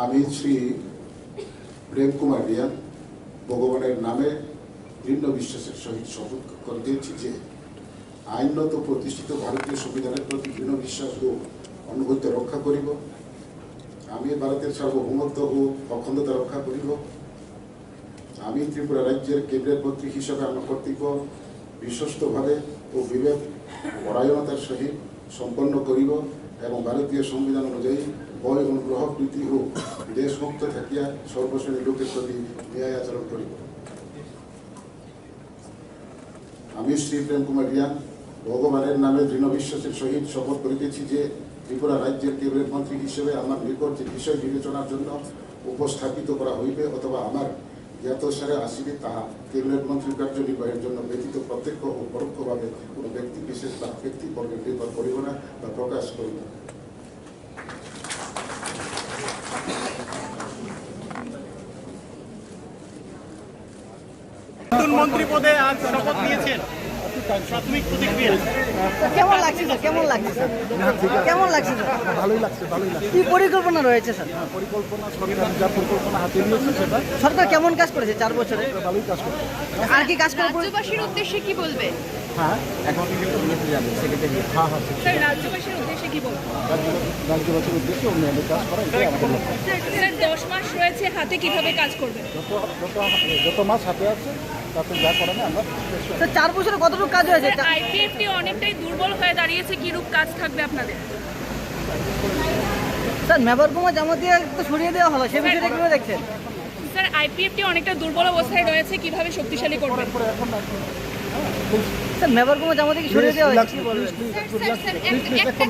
আমি শ্রী প্রেম কুমার রিয়ান ভগবানের নামে দৃঢ় বিশ্বাসের সহিত শপথ করিতেছি যে আইনত প্রতিষ্ঠিত ভারতীয় সংবিধানের প্রতি দৃঢ় বিশ্বাস ও অনুগত্য রক্ষা করিব। আমি ভারতের সার্বভৌমত্ব ও অখণ্ডতা রক্ষা করিব। আমি ত্রিপুরা রাজ্যের ক্যাবিনেট মন্ত্রী হিসাবে আমার কর্তব্য বিশ্বস্তভাবে ও বিবেক পরায়ণতার সহিত সম্পন্ন করিব এবং ভারতীয় সংবিধান অনুযায়ী ভয় অনুগ্রহ প্রীতি ও দেশমুক্ত থাকিয়া সর্বশ্রেণীর লোকের প্রতি ন্যায় আচরণ করিব। আমি শ্রী প্রেম কুমার রিয়ান ভগবানের নামে দৃঢ় বিশ্বাসের সহিত শপথ করিতেছি যে ত্রিপুরা রাজ্যের ক্যাবিনেট মন্ত্রী হিসেবে আমার নিকট যে বিষয় বিবেচনার জন্য উপস্থাপিত করা হইবে অথবা আমার জ্ঞাতসারে আসিবে তাহা ক্যাবিনেট মন্ত্রীর কার্যনির্বাহের জন্য ব্যতীত প্রত্যক্ষ ও পরোক্ষভাবে কোনো ব্যক্তি বিশেষ বা ব্যক্তিবর্গের নির্ভর করিব না বা প্রকাশ করিব না। মন্ত্রী পদে আজ শপথ নিয়েছেন, প্রাথমিক প্রতিক্রিয়া কেমন লাগছে স্যার? কেমন লাগছে স্যার? কেমন লাগছে স্যার? ভালোই লাগছে। কি পরিকল্পনা রয়েছে স্যার? পরিকল্পনা সরকার যা পরিকল্পনা হাতে নিয়েছে সেটা সরকার কেমন কাজ করেছে 4 বছরে? ভালোই কাজ করছে। আর কি কাজ করবে? রাজ্যবাসীর উদ্দেশ্যে কি বলবে? হ্যাঁ, এখন হ্যাঁ স্যার রাজ্যবাসীর উদ্দেশ্যে কি বলবে? রাজ্যবাসীর উদ্দেশ্যে উন্নয়নের কাজ করা এটাই আমাদের লক্ষ্য। স্যার 10 মাস রয়েছে হাতে, কিভাবে কাজ করবে? যত মাস হাতে আছে তাতে যা করানো আমরা স্যার 4 বছরে কতটুকু কাজ হয়েছে? আইপিএফটি অনেকটাই দুর্বল হয়ে দাঁড়িয়েছে, কি রূপ কাজ থাকবে আপনাদের? স্যার মেবার কুমার জামাতিয়া তো সরিয়ে দেওয়া হলো, সে বিষয়টা কিভাবে দেখছেন? স্যার আইপিএফটি অনেকটা দুর্বল অবস্থায় রয়েছে, কিভাবে শক্তিশালী করবেন? স্যার মেবার কুমার জামাতিয়া কি সরিয়ে দেওয়া হয়েছে? কি বলবেন? স্যার